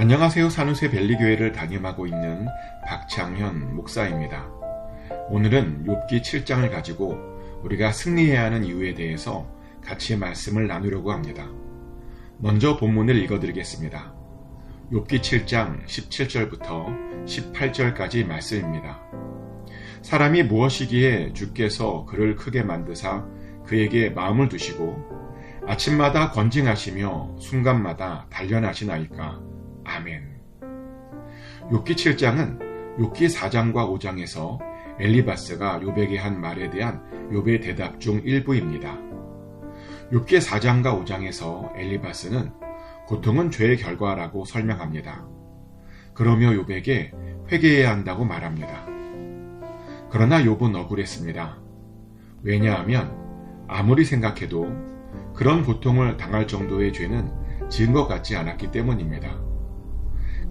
안녕하세요. 산후세 벨리교회를 담임하고 있는 박창현 목사입니다. 오늘은 욥기 7장을 가지고 우리가 승리해야 하는 이유에 대해서 같이 말씀을 나누려고 합니다. 먼저 본문을 읽어드리겠습니다. 욥기 7장 17절부터 18절까지 말씀입니다. 사람이 무엇이기에 주께서 그를 크게 만드사 그에게 마음을 두시고 아침마다 건징하시며 순간마다 단련하시나이까. 아멘. 욥기 7장은 욥기 4장과 5장에서 엘리바스가 욥에게 한 말에 대한 욥의 대답 중 일부입니다. 욥기 4장과 5장에서 엘리바스는 고통은 죄의 결과라고 설명합니다. 그러며 욥에게 회개해야 한다고 말합니다. 그러나 욥은 억울했습니다. 왜냐하면 아무리 생각해도 그런 고통을 당할 정도의 죄는 지은 것 같지 않았기 때문입니다.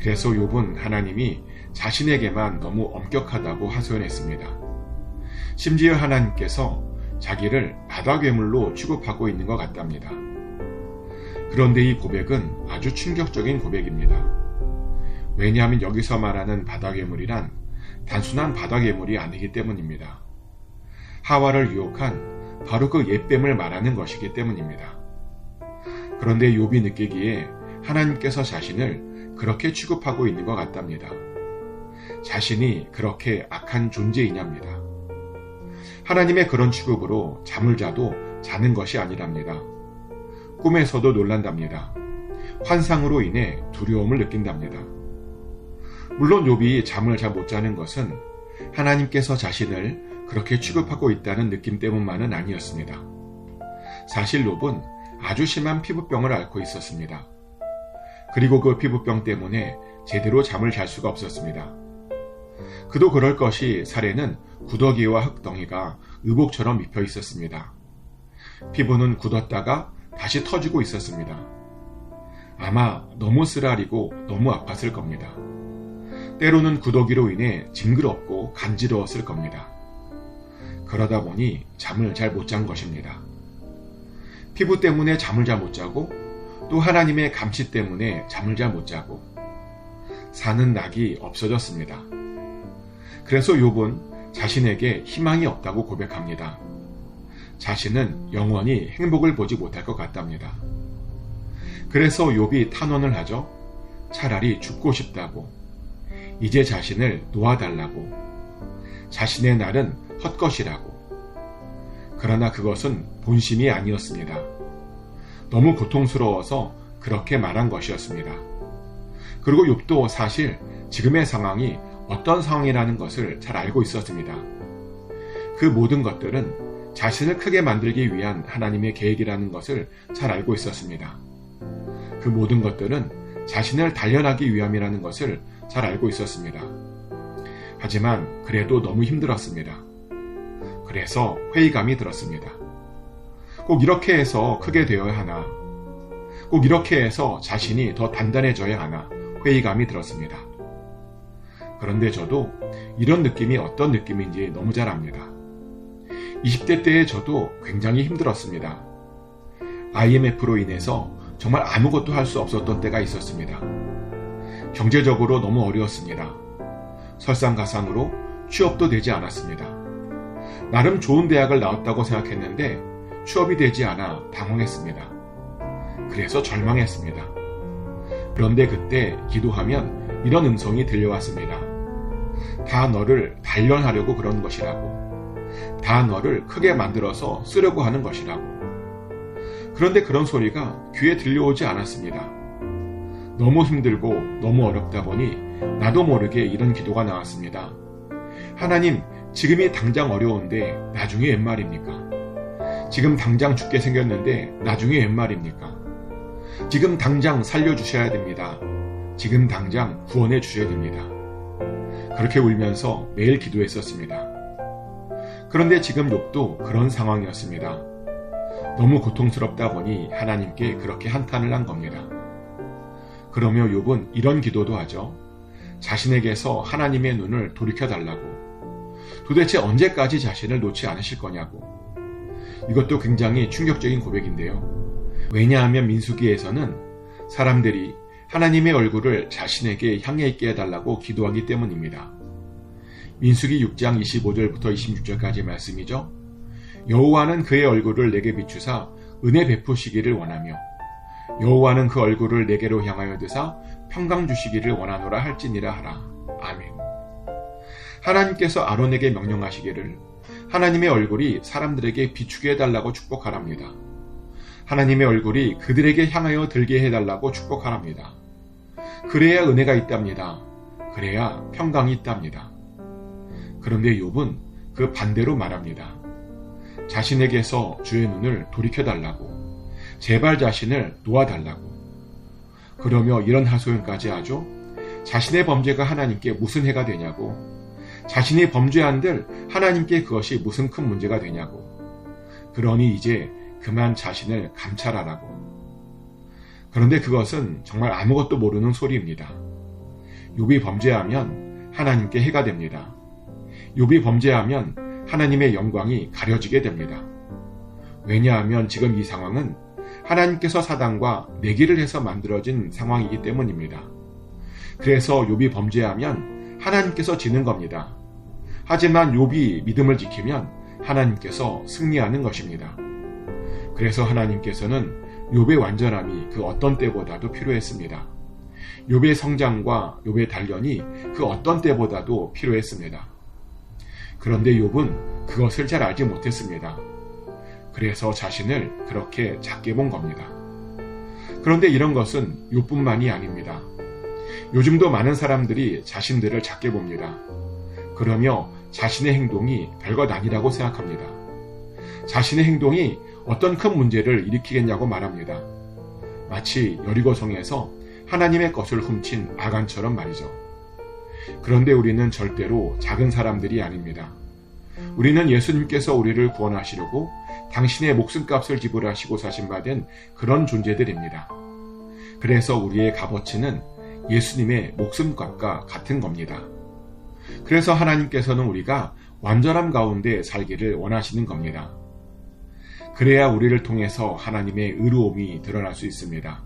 그래서 욥은 하나님이 자신에게만 너무 엄격하다고 하소연했습니다. 심지어 하나님께서 자기를 바다괴물로 취급하고 있는 것 같답니다. 그런데 이 고백은 아주 충격적인 고백입니다. 왜냐하면 여기서 말하는 바다괴물이란 단순한 바다괴물이 아니기 때문입니다. 하와를 유혹한 바로 그 옛뱀을 말하는 것이기 때문입니다. 그런데 욥이 느끼기에 하나님께서 자신을 그렇게 취급하고 있는 것 같답니다. 자신이 그렇게 악한 존재이냐입니다. 하나님의 그런 취급으로 잠을 자도 자는 것이 아니랍니다. 꿈에서도 놀란답니다. 환상으로 인해 두려움을 느낀답니다. 물론 욥이 잠을 잘 못 자는 것은 하나님께서 자신을 그렇게 취급하고 있다는 느낌 때문만은 아니었습니다. 사실 욥은 아주 심한 피부병을 앓고 있었습니다. 그리고 그 피부병 때문에 제대로 잠을 잘 수가 없었습니다. 그도 그럴 것이 살에는 구더기와 흙덩이가 의복처럼 입혀 있었습니다. 피부는 굳었다가 다시 터지고 있었습니다. 아마 너무 쓰라리고 너무 아팠을 겁니다. 때로는 구더기로 인해 징그럽고 간지러웠을 겁니다. 그러다 보니 잠을 잘 못 잔 것입니다. 피부 때문에 잠을 잘 못 자고 또 하나님의 감시 때문에 잠을 잘 못 자고 사는 낙이 없어졌습니다. 그래서 욥은 자신에게 희망이 없다고 고백합니다. 자신은 영원히 행복을 보지 못할 것 같답니다. 그래서 욥이 탄원을 하죠. 차라리 죽고 싶다고, 이제 자신을 놓아달라고, 자신의 날은 헛것이라고. 그러나 그것은 본심이 아니었습니다. 너무 고통스러워서 그렇게 말한 것이었습니다. 그리고 욥도 사실 지금의 상황이 어떤 상황이라는 것을 잘 알고 있었습니다. 그 모든 것들은 자신을 크게 만들기 위한 하나님의 계획이라는 것을 잘 알고 있었습니다. 그 모든 것들은 자신을 단련하기 위함이라는 것을 잘 알고 있었습니다. 하지만 그래도 너무 힘들었습니다. 그래서 회의감이 들었습니다. 꼭 이렇게 해서 크게 되어야 하나, 꼭 이렇게 해서 자신이 더 단단해져야 하나 회의감이 들었습니다. 그런데 저도 이런 느낌이 어떤 느낌인지 너무 잘 압니다. 20대 때의 저도 굉장히 힘들었습니다. IMF로 인해서 정말 아무것도 할 수 없었던 때가 있었습니다. 경제적으로 너무 어려웠습니다. 설상가상으로 취업도 되지 않았습니다. 나름 좋은 대학을 나왔다고 생각했는데 취업이 되지 않아 당황했습니다. 그래서 절망했습니다. 그런데 그때 기도하면 이런 음성이 들려왔습니다. 다 너를 단련하려고 그런 것이라고. 다 너를 크게 만들어서 쓰려고 하는 것이라고. 그런데 그런 소리가 귀에 들려오지 않았습니다. 너무 힘들고 너무 어렵다 보니 나도 모르게 이런 기도가 나왔습니다. 하나님, 지금이 당장 어려운데 나중에 웬 말입니까? 지금 당장 죽게 생겼는데 나중에 웬 말입니까? 지금 당장 살려주셔야 됩니다. 지금 당장 구원해 주셔야 됩니다. 그렇게 울면서 매일 기도했었습니다. 그런데 지금 욥도 그런 상황이었습니다. 너무 고통스럽다 보니 하나님께 그렇게 한탄을 한 겁니다. 그러며 욥은 이런 기도도 하죠. 자신에게서 하나님의 눈을 돌이켜달라고. 도대체 언제까지 자신을 놓지 않으실 거냐고. 이것도 굉장히 충격적인 고백인데요. 왜냐하면 민수기에서는 사람들이 하나님의 얼굴을 자신에게 향해 있게 해달라고 기도하기 때문입니다. 민수기 6장 25절부터 26절까지 말씀이죠. 여호와는 그의 얼굴을 내게 비추사 은혜 베푸시기를 원하며 여호와는 그 얼굴을 내게로 향하여 드사 평강 주시기를 원하노라 할지니라 하라. 아멘. 하나님께서 아론에게 명령하시기를 하나님의 얼굴이 사람들에게 비추게 해달라고 축복하랍니다. 하나님의 얼굴이 그들에게 향하여 들게 해달라고 축복하랍니다. 그래야 은혜가 있답니다. 그래야 평강이 있답니다. 그런데 욥은 그 반대로 말합니다. 자신에게서 주의 눈을 돌이켜달라고, 제발 자신을 놓아달라고. 그러며 이런 하소연까지 하죠. 자신의 범죄가 하나님께 무슨 해가 되냐고, 자신이 범죄한들 하나님께 그것이 무슨 큰 문제가 되냐고, 그러니 이제 그만 자신을 감찰하라고. 그런데 그것은 정말 아무것도 모르는 소리입니다. 욥이 범죄하면 하나님께 해가 됩니다. 욥이 범죄하면 하나님의 영광이 가려지게 됩니다. 왜냐하면 지금 이 상황은 하나님께서 사단과 내기를 해서 만들어진 상황이기 때문입니다. 그래서 욥이 범죄하면 하나님께서 지는 겁니다. 하지만 욥이 믿음을 지키면 하나님께서 승리하는 것입니다. 그래서 하나님께서는 욥의 완전함이 그 어떤 때보다도 필요했습니다. 욥의 성장과 욥의 단련이 그 어떤 때보다도 필요했습니다. 그런데 욥은 그것을 잘 알지 못했습니다. 그래서 자신을 그렇게 작게 본 겁니다. 그런데 이런 것은 욥뿐만이 아닙니다. 요즘도 많은 사람들이 자신들을 작게 봅니다. 그러며 자신의 행동이 별것 아니라고 생각합니다. 자신의 행동이 어떤 큰 문제를 일으키겠냐고 말합니다. 마치 여리고성에서 하나님의 것을 훔친 아간처럼 말이죠. 그런데 우리는 절대로 작은 사람들이 아닙니다. 우리는 예수님께서 우리를 구원하시려고 당신의 목숨값을 지불하시고 사신받은 그런 존재들입니다. 그래서 우리의 값어치는 예수님의 목숨값과 같은 겁니다. 그래서 하나님께서는 우리가 완전함 가운데 살기를 원하시는 겁니다. 그래야 우리를 통해서 하나님의 의로움이 드러날 수 있습니다.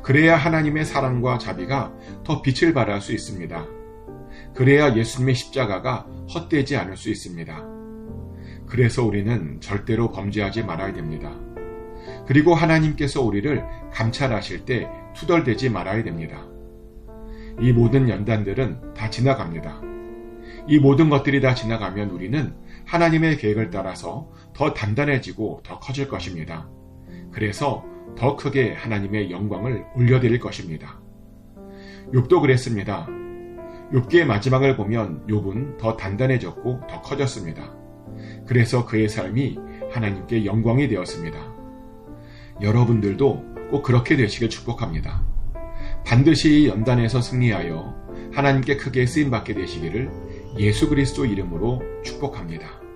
그래야 하나님의 사랑과 자비가 더 빛을 발할 수 있습니다. 그래야 예수님의 십자가가 헛되지 않을 수 있습니다. 그래서 우리는 절대로 범죄하지 말아야 됩니다. 그리고 하나님께서 우리를 감찰하실 때 투덜대지 말아야 됩니다. 이 모든 연단들은 다 지나갑니다. 이 모든 것들이 다 지나가면 우리는 하나님의 계획을 따라서 더 단단해지고 더 커질 것입니다. 그래서 더 크게 하나님의 영광을 올려드릴 것입니다. 욥도 그랬습니다. 욥기의 마지막을 보면 욥은 더 단단해졌고 더 커졌습니다. 그래서 그의 삶이 하나님께 영광이 되었습니다. 여러분들도 꼭 그렇게 되시길 축복합니다. 반드시 이 연단에서 승리하여 하나님께 크게 쓰임받게 되시기를 예수 그리스도 이름으로 축복합니다.